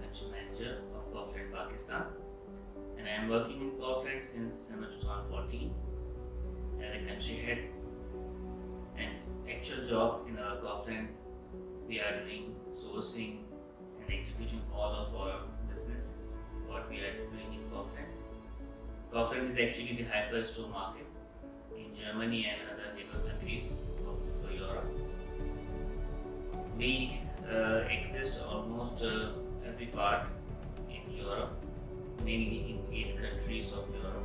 country manager of Kaufland Pakistan, and I am working in Kaufland since December 2014 as a country head. And actual job in our Kaufland, we are doing sourcing and executing all of our business, what we are doing in Kaufland. Kaufland is actually the hyperstore market in Germany and other neighbor countries of Europe. We exist almost every part in Europe, mainly in 8 countries of Europe.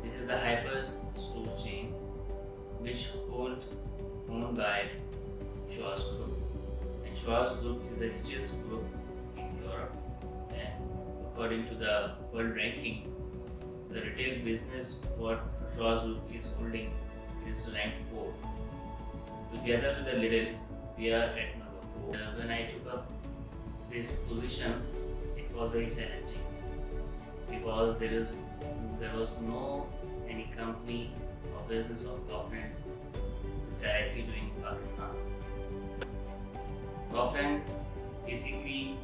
This is the hyperstore chain which holds owned by Schwarz Group, and Schwarz Group is the richest group in Europe. And according to the world ranking, the retail business what Schwarz Group is holding is ranked 4. Together with the Lidl, we are at number 4. When I took up this position, it was very challenging because there was no any company or business of Kaufland is directly doing in Pakistan. Kaufland basically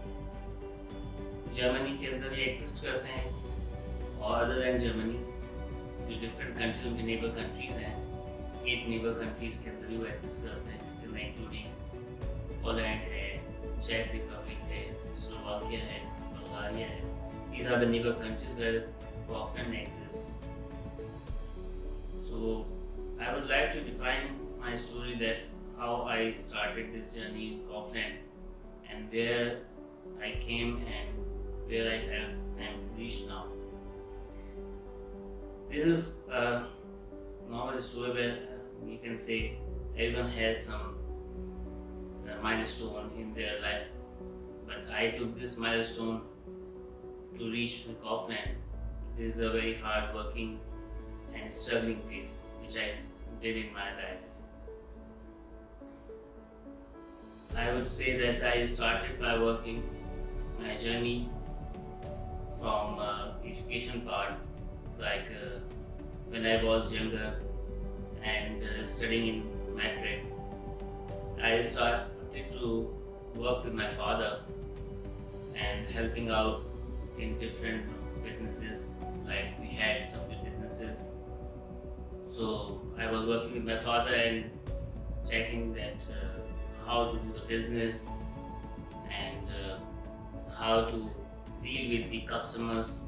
Germany के अंदर भी exist करते हैं और other than Germany जो different country उनके neighbour countries हैं 8 neighbour countries के अंदर भी वो एग्जिस्ट करते हैं, जिसके अंदर इंक्लूडिंग पोलैंड है, चेक रिपब्लिक है, स्लोवाकिया है, बल्गारिया है. These are the neighbor countries where Kaufland exists. So I would like to define my story that how I started this journey in Kaufland and where I came and where I am reached now. This is a normal story where we can say everyone has some milestone in their life, but I took this milestone to reach the Kaufland. This is a very hard working and struggling phase which I did in my life. I would say that I started by working my journey from education part, like when I was younger and studying in matric. I started to work with my father and helping out in different businesses, like we had some good businesses. So I was working with my father and checking that how to do the business and how to deal with the customers.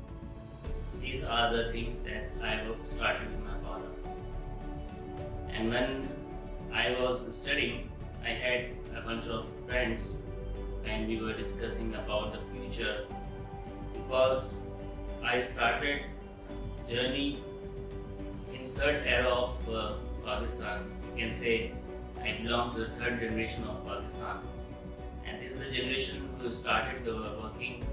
These are the things that I started with my father. And when I was studying, I had a bunch of friends and we were discussing about the future, because I started journey in third era of Pakistan. You can say I belong to the third generation of Pakistan, and this is the generation who started working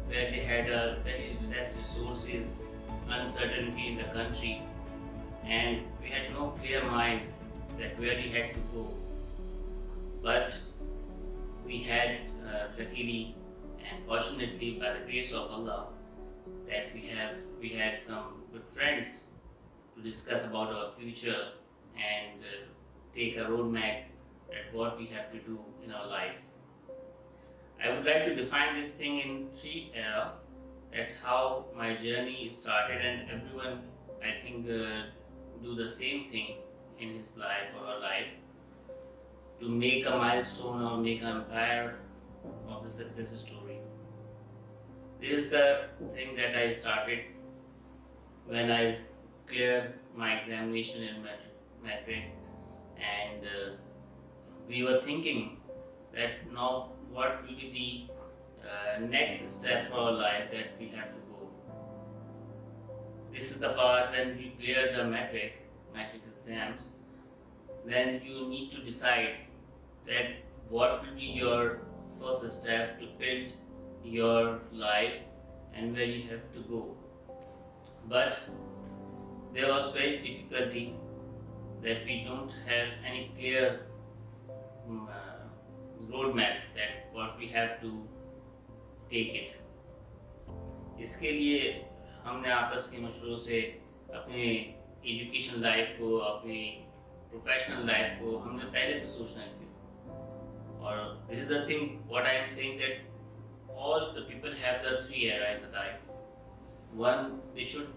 where they had very less resources, uncertainty in the country, and we had no clear mind that where we had to go. But we had luckily and fortunately, by the grace of Allah, that we had some good friends to discuss about our future and take a roadmap at what we have to do in our life. I would like to define this thing in 3 areas, that how my journey started, and everyone I think do the same thing in his life or her life to make a milestone or make an empire of the success story. This is the thing that I started when I cleared my examination in matric, and we were thinking that now what will be the next step for our life that we have to go. This is the part when you clear the matric exams, then you need to decide that what will be your first step to build your life and where you have to go. But there was very difficulty that we don't have any clear roadmap that what we have to take it. इसके लिए हमने आपस के मशवरों से अपने education life को, अपनी professional life को हमने पहले से सोचना है. और this is the thing what I am saying, that all the people have the three era in the life. One, they should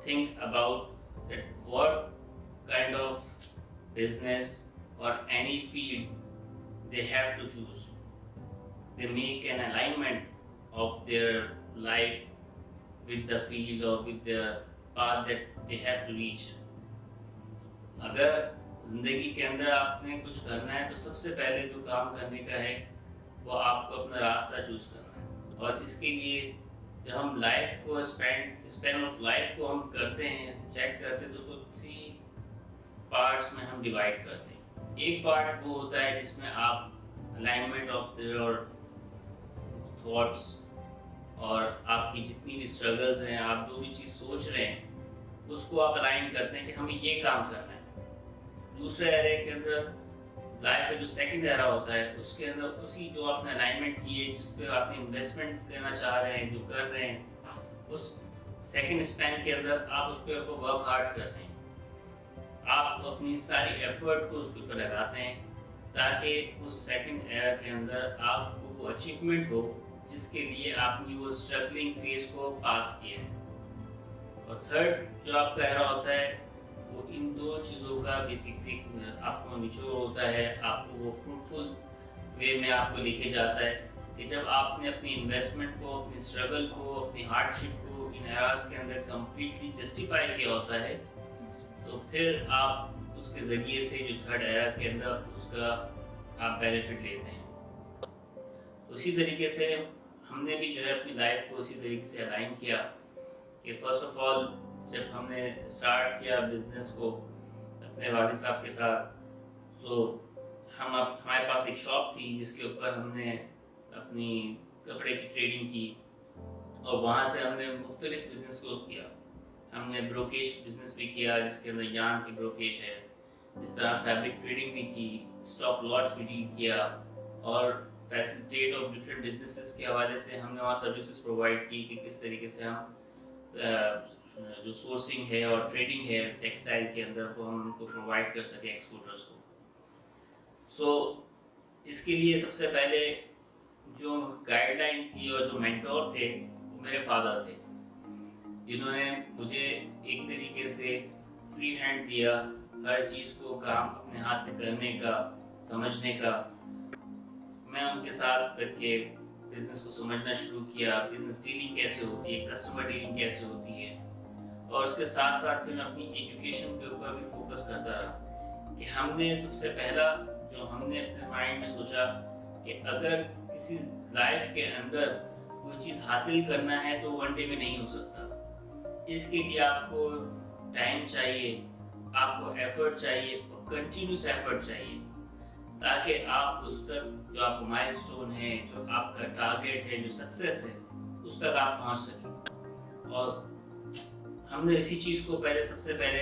think about that what kind of business or any field they have to choose. They make an alignment of their life with the field or with the path that they have to reach. अगर जिंदगी के अंदर आपने कुछ करना है तो सबसे पहले जो काम करने का है वो आपको अपना रास्ता चूज करना है। और इसके लिए जब हम लाइफ को स्पेन ऑफ लाइफ को हम करते हैं, चेक करते हैं, तो उसको 3 पार्ट्स में हम डिवाइड करते हैं। एक पार्ट वो होता है जिसमें आप अलाइनमेंट ऑफ योर थॉट्स और आपकी जितनी भी स्ट्रगल्स हैं, आप जो भी चीज़ सोच रहे हैं उसको आप अलाइन करते हैं कि हमें ये काम करना है। दूसरे एरे के अंदर लाइफ का जो सेकंड एरा होता है उसके अंदर उसी जो आपने अलाइनमेंट की है, जिस पे आपने इन्वेस्टमेंट करना चाह रहे हैं, जो कर रहे हैं, उस सेकंड स्पैन के अंदर आप उस पर वर्क हार्ड करते हैं। आप अपनी सारी एफर्ट को उसके ऊपर लगाते हैं ताकि उस सेकंड एरा के अंदर आपको वो अचीवमेंट हो जिसके लिए आपने वो स्ट्रगलिंग फेज को पास किया है। और थर्ड जो आपका एरा होता है वो इन 2 चीज़ों का बेसिकली आपको निचोड़ होता है, आपको वो फ्रूटफुल वे में आपको लेके जाता है कि जब आपने अपनी इन्वेस्टमेंट को, अपनी स्ट्रगल को, अपनी हार्डशिप को इन एराज के अंदर कम्प्लीटली जस्टिफाई किया होता है, तो फिर आप उसके ज़रिए से जो थर्ड एरा के अंदर उसका आप बेनिफिट लेते हैं। तो इसी तरीके से हमने भी जो है अपनी लाइफ को उसी तरीके से अलाइन किया कि फर्स्ट ऑफ ऑल जब हमने स्टार्ट किया बिजनेस को अपने वालिद साहब के साथ, तो हमारे पास एक शॉप थी जिसके ऊपर हमने अपनी कपड़े की ट्रेडिंग की और वहाँ से हमने मुख्तलिफ बिजनेस को किया। हमने ब्रोकेज बिजनेस भी किया जिसके अंदर यार्न की ब्रोकेज है, इस तरह फैब्रिक ट्रेडिंग भी की, स्टॉक लॉट्स भी डील किया और फैसिलिटेट ऑफ डिफरेंट बिजनेसेस के हवाले से हमने वहाँ सर्विसेज प्रोवाइड की कि किस तरीके से हम जो सोर्सिंग है और ट्रेडिंग है टेक्सटाइल के अंदर वो हम उनको प्रोवाइड कर सकें एक्सपोर्टर्स को। सो इसके लिए सबसे पहले जो गाइडलाइन थी और जो मेंटोर थे वो मेरे फादर थे, जिन्होंने मुझे एक तरीके से फ्री हैंड दिया हर चीज़ को काम अपने हाथ से करने का, समझने का। मैं उनके साथ रह के बिजनेस को समझना शुरू किया, बिजनेस डीलिंग कैसे होती है, कस्टमर डीलिंग कैसे होती है, और उसके साथ साथ फिर मैं अपनी एजुकेशन के ऊपर भी फोकस करता रहा कि हमने सबसे पहला जो हमने अपने माइंड में सोचा कि अगर किसी लाइफ के अंदर कोई चीज़ हासिल करना है तो वन डे में नहीं हो सकता। इसके लिए आपको टाइम चाहिए, आपको एफर्ट चाहिए और कंटिन्यूस एफर्ट चाहिए ताकि आप उस तक जो आपका माइलस्टोन है, जो आपका टारगेट है, जो सक्सेस है, उस तक आप पहुंच सकें। और हमने इसी चीज़ को सबसे पहले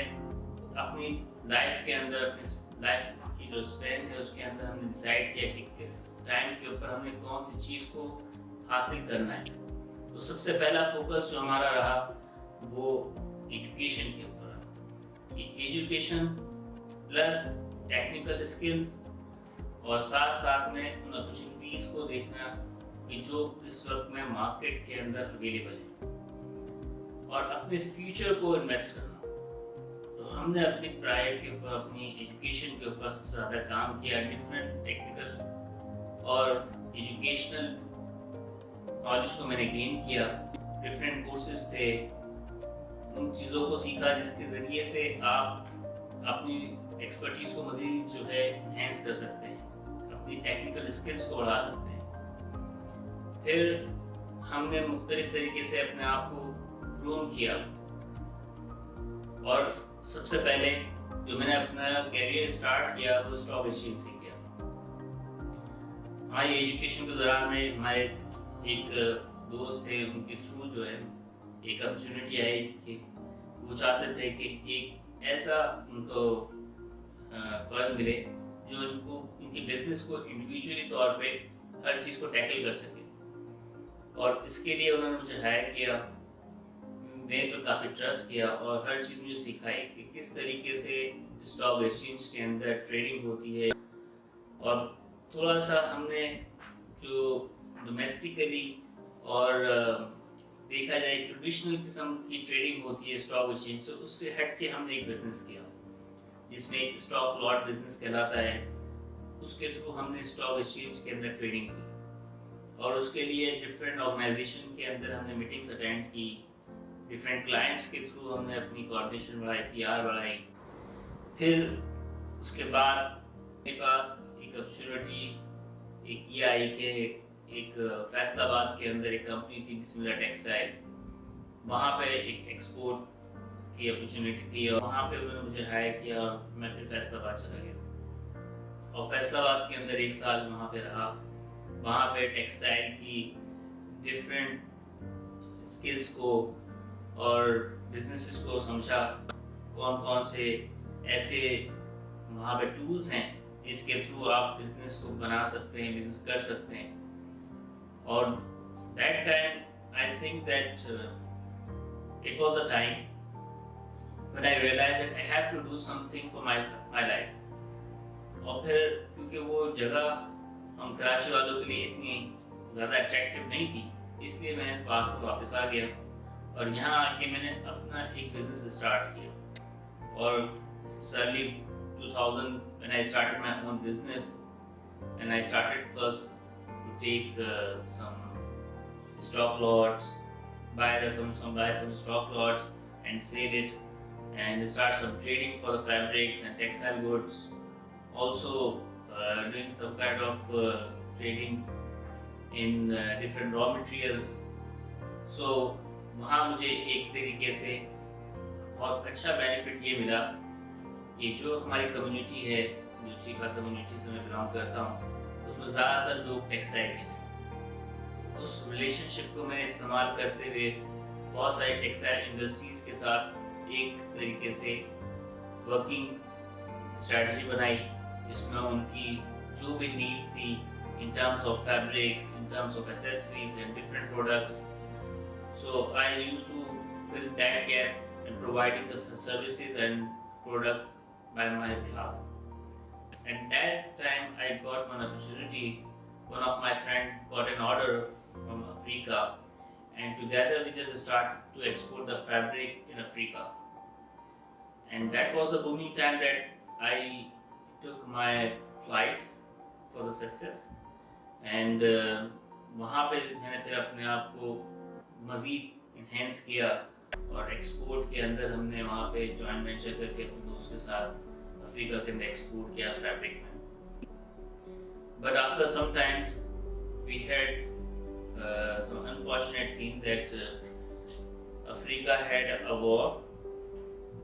अपनी लाइफ के अंदर, अपनी लाइफ की जो स्पेन है उसके अंदर हमने डिसाइड किया कि किस टाइम के ऊपर हमने कौन सी चीज़ को हासिल करना है। तो सबसे पहला फोकस जो हमारा रहा वो एजुकेशन के ऊपर, कि एजुकेशन प्लस टेक्निकल स्किल्स और साथ साथ में उन अपॉर्चुनिटीज़ को देखना कि जो इस वक्त में मार्केट के अंदर अवेलेबल है और अपने फ्यूचर को इन्वेस्ट करना। तो हमने अपनी प्रायर के ऊपर, अपनी एजुकेशन के ऊपर सबसे ज़्यादा काम किया। डिफरेंट टेक्निकल और एजुकेशनल नॉलेज को मैंने गेन किया, डिफरेंट कोर्सेज थे, उन चीज़ों को सीखा जिसके ज़रिए से आप अपनी एक्सपर्टीज़ को मज़ीद जो है इन्हेंस कर सकते हैं, अपनी टेक्निकल स्किल्स को बढ़ा सकते हैं। फिर हमने मुख्तलिफ तरीके से अपने आप को ग्रूम किया और सबसे पहले जो मैंने अपना कैरियर स्टार्ट किया वो स्टॉक एक्सचेंज से किया। हमारी एजुकेशन के दौरान में हमारे एक दोस्त थे, उनके थ्रू जो है एक अपॉर्चुनिटी आई कि वो चाहते थे कि एक ऐसा उनको फर्म मिले जो इनको इनके बिजनेस को इंडिविजुअली तौर पे हर चीज़ को टैकल कर सके। और इसके लिए उन्होंने मुझे हायर किया, मेरे पर काफ़ी ट्रस्ट किया और हर चीज़ मुझे सिखाई कि किस तरीके से स्टॉक एक्सचेंज के अंदर ट्रेडिंग होती है। और थोड़ा सा हमने जो डोमेस्टिकली اور دیکھا جائے ٹریڈیشنل قسم کی ٹریڈنگ ہوتی ہے اسٹاک ایکسچینج سے، اس سے ہٹ کے ہم نے ایک بزنس کیا جس میں ایک اسٹاک لاٹ بزنس کہلاتا ہے. اس کے تھرو ہم نے اسٹاک ایکسچینج کے اندر ٹریڈنگ کی، اور اس کے لیے ڈفرینٹ آرگنائزیشن کے اندر ہم نے میٹنگس اٹینڈ کی، ڈفرینٹ کلائنٹس کے تھرو ہم نے اپنی کوآرڈینیشن بڑھائی، پی آر بڑھائی. پھر اس کے بعد میرے پاس ایک اپرچونیٹی یہ آئی کہ ایک فیصل آباد کے اندر ایک کمپنی تھی بسم اللہ ٹیکسٹائل، وہاں پہ ایک ایکسپورٹ کی اپرچونیٹی تھی، اور وہاں پہ انہوں نے مجھے ہائر کیا اور میں پھر فیصل آباد چلا گیا. اور فیصل آباد کے اندر 1 سال وہاں پہ رہا. وہاں پہ ٹیکسٹائل کی ڈفرینٹ اسکلس کو اور بزنسز کو سمجھا، کون کون سے ایسے وہاں پہ ٹولز ہیں جس کے تھرو آپ بزنس کو بنا سکتے ہیں، بزنس کر سکتے ہیں. اور that time I think that it was a time when I realized that I have to do something for my life. اور پھر کیونکہ وہ جگہ ہم کراچی والوں کے لیے اتنی زیادہ اٹریکٹیو نہیں تھی، اس لیے میں وہاں سے واپس آ گیا اور یہاں آ کے میں نے اپنا ایک بزنس اسٹارٹ کیا. اور early 2000 when I started my own business, and I started first to take some stock lots, buy some stock lots and sell it, and start some trading for the fabrics and textile goods. Also doing some kind of trading in different raw materials. So وہاں مجھے ایک طریقے سے بہت اچھا benefit یہ ملا کہ جو ہماری کمیونٹی ہے، جو چیپا کمیونٹی سے میں بلانگ کرتا ہوں، اس میں زیادہ تر لوگ ٹیکسٹائل کے ہیں. اس ریلیشن شپ کو میں نے استعمال کرتے ہوئے بہت سارے ٹیکسٹائل انڈسٹریز کے ساتھ ایک طریقے سے ورکنگ اسٹریٹجی بنائی، جس میں ان کی جو بھی نیڈس تھی in terms of fabrics, in terms of accessories and different products. So I used to fill that gap and providing the services and product by my behalf. And that time I got one opportunity. One of my friend got an order from Africa, and together we just started to export the fabric in Africa. And that was the booming time that I took my flight for the success. And وہاں پہ میں نے پھر اپنے آپ کو مزید enhance کیا، اور ایکسپورٹ کے اندر ہم نے وہاں پہ جوائنٹ وینچر کر کے اپنے دوست کے ساتھ افریقہ کے اندر ایکسپورٹ کیا فیبرک میں. But after some times we had some unfortunate scene that Africa had a war,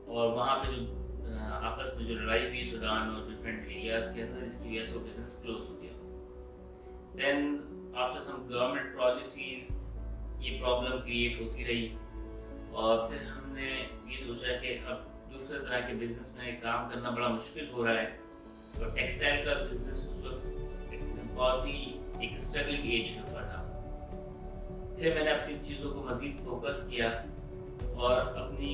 اور وہاں پہ جو آپس میں جو لڑائی ہوئی سودان اور ڈفرینٹ ایریاز کے اندر، اس کی وجہ سے وہ بزنس کلوز ہو گیا. Then after some government policies یہ پرابلم کریٹ ہوتی رہی، اور پھر ہم نے یہ سوچا کہ اب دوسرے طرح کے بزنس میں کام کرنا بڑا مشکل ہو رہا ہے، اور ٹیکسٹائل کا بزنس اس وقت بہت ہی ایک اسٹرگلنگ ایج کے اوپر تھا. پھر میں نے اپنی چیزوں کو مزید فوکس کیا اور اپنے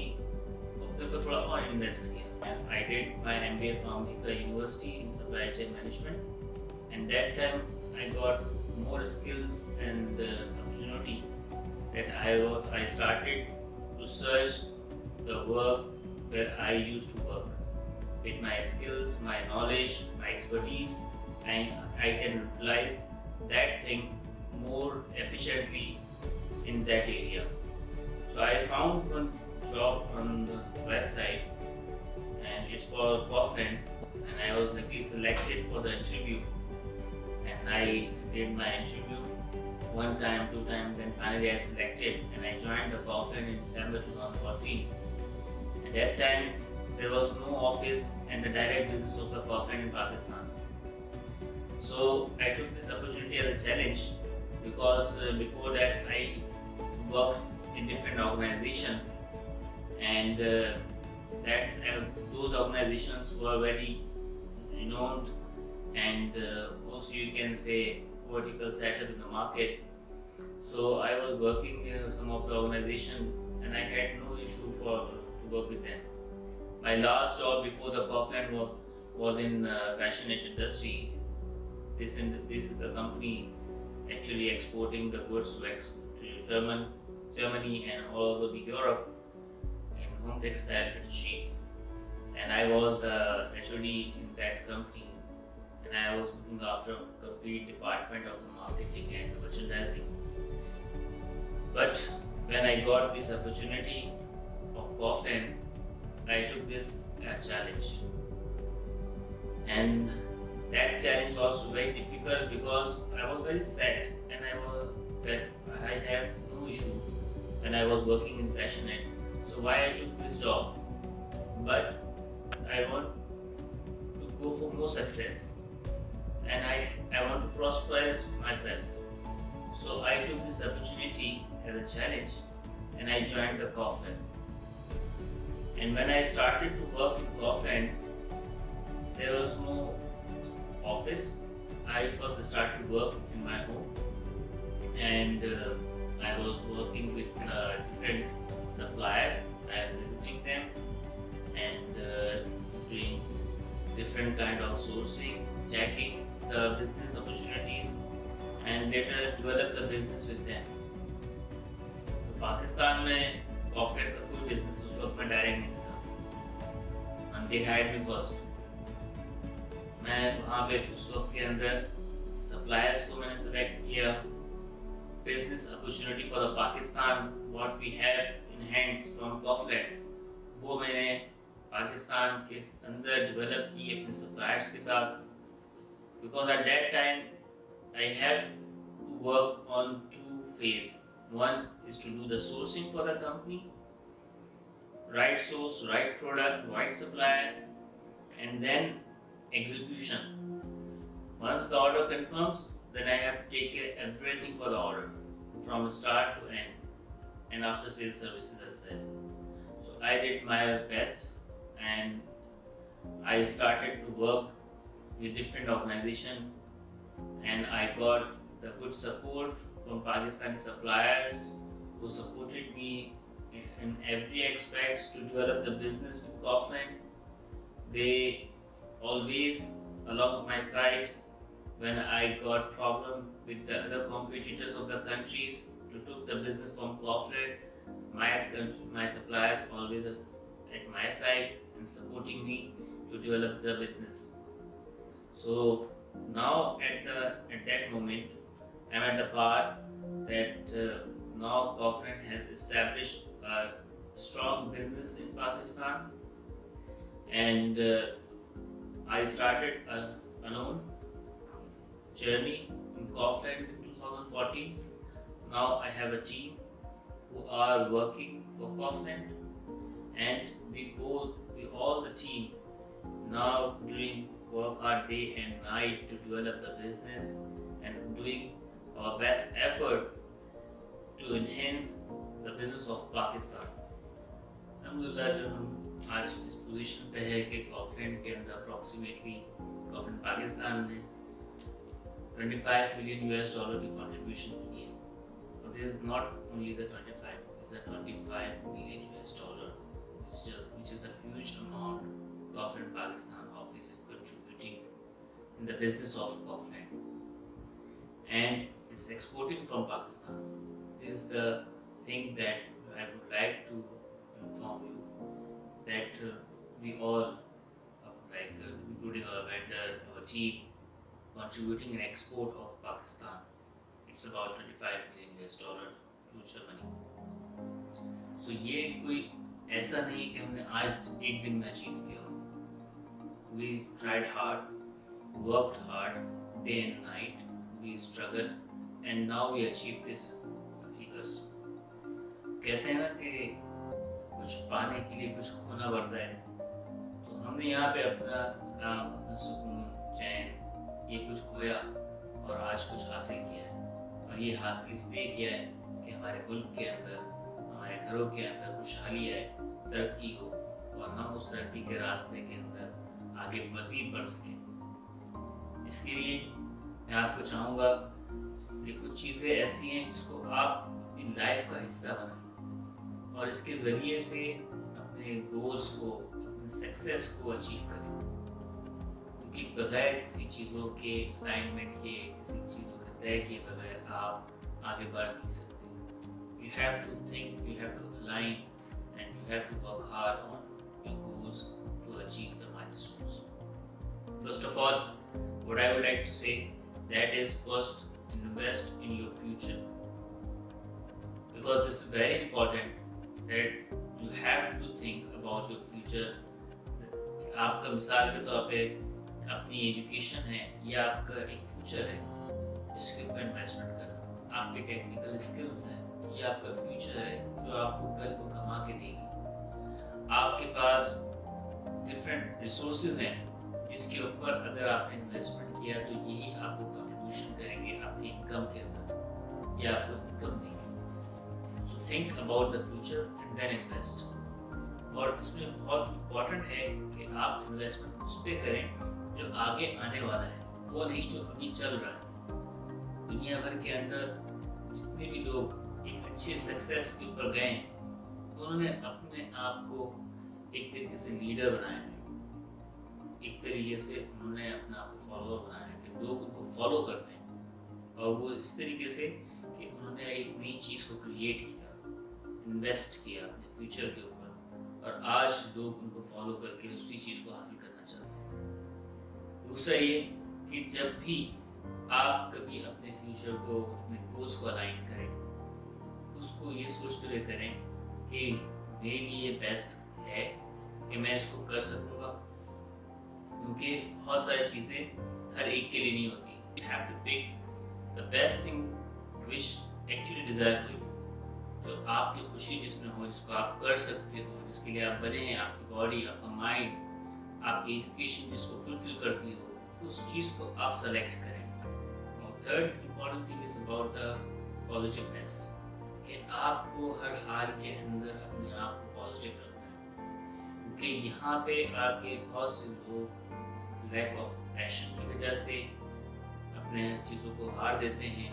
پر تھوڑا اور انویسٹ کیا. I did my MBA from Iqra University in Supply Chain Management, and that time I got more skills and opportunity that I started to search the work where I used to work. With my skills, my knowledge, my expertise, and I can utilize that thing more efficiently in that area. So I found one job on the website, and it's for Kaufland, and I was luckily selected for the interview. And I did my interview 1 time, 2 times, then finally I selected, and I joined the Kaufland in December 2014. At that time, there was no office and the direct business of the Kaufland in Pakistan. So I took this opportunity as a challenge, because before that I worked in different organizations, and those organizations were very renowned, and also you can say vertical setup in the market. So I was working in some of the organization, and I had no issue to work with them. My last job before the Kaufland was in Fashionette industry. This is the company actually exporting the goods to Germany and all over the Europe in home textile fitted sheets. And I was the HOD in that company, and I was looking after complete department of the marketing and merchandising. But when I got this opportunity of Kaufland, I took this challenge, and that challenge was very difficult because I was very set, and I was that I have no issue when I was working in Fashionet. So why I took this job? But I want to go for more success, and I want to prosper myself. So I took this opportunity as a challenge, and I joined the Kaufland. And when I started to work in Kaufland, there was no office. I first started work in my home, and I was working with different suppliers. I am visiting them and doing different kind of sourcing, checking the business opportunities, and later develop the business with them. So Pakistan में corporate का कोई business उस वक्त में direct नहीं था, and they hired me first. मैं वहाँ पे उस वक्त के अंदर सप्लायर्स को मैंने सेलेक्ट किया. Business opportunity for the Pakistan, what we have in hands from Kaufland, वो मैंने पाकिस्तान के अंदर डेवलप की अपने सप्लायर्स के साथ. Because at that time I have to work on two phases. One is to do the sourcing for the company, right source, right product, right supplier, and then execution. Once the order confirms, then I have to take care everything for the order from start to end, and after sales services as well. So I did my best, and I started to work with different organizations, and I got the good support from Pakistani suppliers who supported me in every aspect to develop the business with Kaufland. They always along my side when I got problem with the other competitors of the countries to took the business from Kaufland. My suppliers always at my side and supporting me to develop the business. So now at that moment, I'm at the part that now Kaufland has established a strong business in Pakistan, and I started a alone journey in Kaufland in 2014. Now I have a team who are working for Kaufland, and we all the team now doing work hard day and night to develop the business and doing our best effort to enhance the business of Pakistan. अलहम्दुलिल्लाह जो हम आज इस position पे है कि Kaufland के अंदर approximately Kaufland Pakistan ने $25 million की कंट्रीब्यूशन की है. But this is not only the 25, it is the $25 million, which is the huge amount Kaufland Pakistan office is contributing in the business of Kaufland, and it's exporting from Pakistan. This is the thing that I would like to inform you that we all, including our vendor, our team, contributing in export of Pakistan. It's about $25 million to Germany. So ये कोई ऐसा नहीं है कि हमने आज एक दिन में अचीव किया. We tried hard, worked hard, day and night. We struggled, and now we achieved this figures. कहते हैं ना कि कुछ पाने के लिए कुछ खोना पड़ता है. तो हमने यहाँ पे अपना आराम, अपना सुकून, चैन ये कुछ खोया और आज कुछ हासिल किया है. और ये हासिल इसलिए किया है कि हमारे मुल्क के अंदर, हमारे घरों के अंदर खुशहाली आए, तरक्की हो, और हम उस तरक्की के रास्ते के अंदर आगे मज़ीद बढ़ सकें. इसके लिए मैं आपको चाहूँगा कि कुछ चीज़ें ऐसी हैं जिसको आप अपनी लाइफ का हिस्सा बनाएं और इसके ज़रिए से अपने गोल्स को, अपने सक्सेस को अचीव करें. क्योंकि बगैर किसी चीज़ों के अलाइनमेंट के, किसी चीज़ों के तय किए बगैर आप आगे बढ़ नहीं सकते. you have to think, you have to align, and you have to work hard on your goals to achieve the milestones. First of all, what I would like to say, that is, first invest in your future, because it's very important that you have to think about your future. आपका मिसाल के तौर पे अपनी education है या आपका एक फ्यूचर है जिसके ऊपर इन्वेस्टमेंट करना, आपके टेक्निकल स्किल्स हैं, ये आपका फ्यूचर है जो आपको कल को कमा के देगी। आपके पास डिफरेंट रिसोर्सेज हैं जिसके ऊपर अगर आपने इन्वेस्टमेंट किया तो यही आपको कंट्रीब्यूशन करेंगे आपकी इनकम के अंदर, या आपको इनकम देंगे। So think about the future and then invest. और इसमें बहुत इम्पोर्टेंट है कि आप इन्वेस्टमेंट उस पर करें जो आगे आने वाला है, वो नहीं जो अभी चल रहा है। दुनिया भर के अंदर जितने भी लोग एक अच्छे सक्सेस के ऊपर गए हैं, उन्होंने अपने आप को एक तरीके से लीडर बनाया है, एक तरीके से उन्होंने अपने आप को फॉलोअर बनाया है कि लोग उनको फॉलो करते हैं, और वो इस तरीके से कि उन्होंने एक नई चीज़ को क्रिएट किया, इन्वेस्ट किया अपने फ्यूचर के ऊपर, और आज लोग उनको फॉलो करके उसी चीज़ को हासिल करना चाहते हैं। दूसरा ये कि जब भी आप कभी अपने फ्यूचर को, अपने गोल्स को अलाइन करें, उसको ये सोचते हुए करें कि मेरे लिए बेस्ट है कि मैं इसको कर सकूँगा, क्योंकि बहुत सारी चीज़ें हर एक के लिए नहीं होती। You have to pick the best thing which actually desire for you, जो आपकी खुशी जिसमें हो, जिसको आप कर सकते हो, जिसके लिए आप बने हैं, आपकी बॉडी, आपका माइंड, आपकी एजुकेशन जिसको फुलफिल करती हो, उस चीज़ को आप सेलेक्ट करें। और third important thing is about the positiveness, कि आपको हर हाल के अंदर अपने आप को पॉजिटिव रखना है, क्योंकि यहाँ पे आके बहुत से लोग लैक ऑफ पैशन की वजह से अपने चीज़ों को हार देते हैं।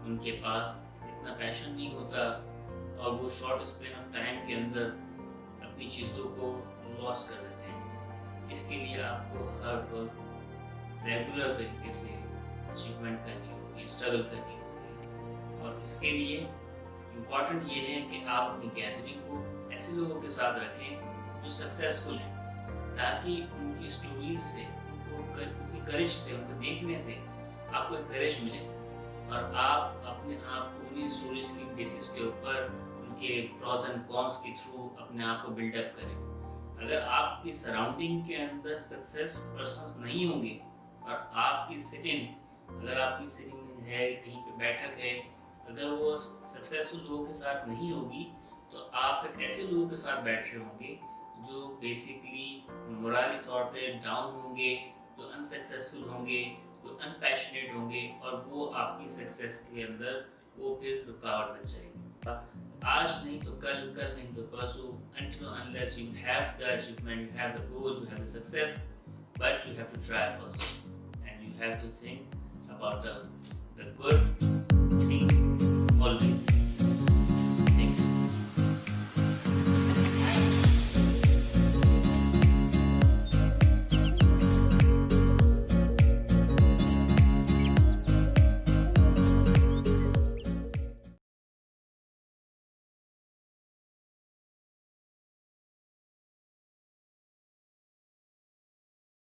उनके पास इतना पैशन नहीं होता और वो शॉर्ट स्पेन ऑफ टाइम के अंदर अपनी चीज़ों को लॉस कर देते हैं। इसके लिए आपको हर वक्त रेगुलर तरीके से अचीवमेंट करनी होगी, स्ट्रगल करनी होगी, और इसके लिए इम्पॉर्टेंट ये है कि आप अपनी गैदरिंग को ऐसे लोगों के साथ रखें जो सक्सेसफुल हैं, ताकि उनकी स्टोरीज से, उनकी करेज से, उनको देखने से आपको एक करेज मिले, और आप अपने आप को उन्हीं स्टोरीज की बेसिस के ऊपर उनके प्रॉस एंड कॉन्स के थ्रू अपने आप को बिल्डअप करें। अगर आपकी सराउंडिंग के अंदर सक्सेस पर्सन्स नहीं होंगे और आपकी सिटिंग, अगर आपकी सिटिंग है, कहीं पे बैठक है, अगर वो सक्सेसफुल लोगों के साथ नहीं होगी, तो आप फिर ऐसे लोगों के साथ बैठ रहे होंगे जो बेसिकली मोराली तौर पे डाउन होंगे, जो अनसक्सेसफुल होंगे, जो अनपैशनेट होंगे, और वो आपकी सक्सेस के अंदर वो फिर रुकावट बन जाएगी। आज नहीं तो कल, कल नहीं तो परसों, until unless you have the achievement, you have the goal, you have the success, but you have to try first, and you have to think about the good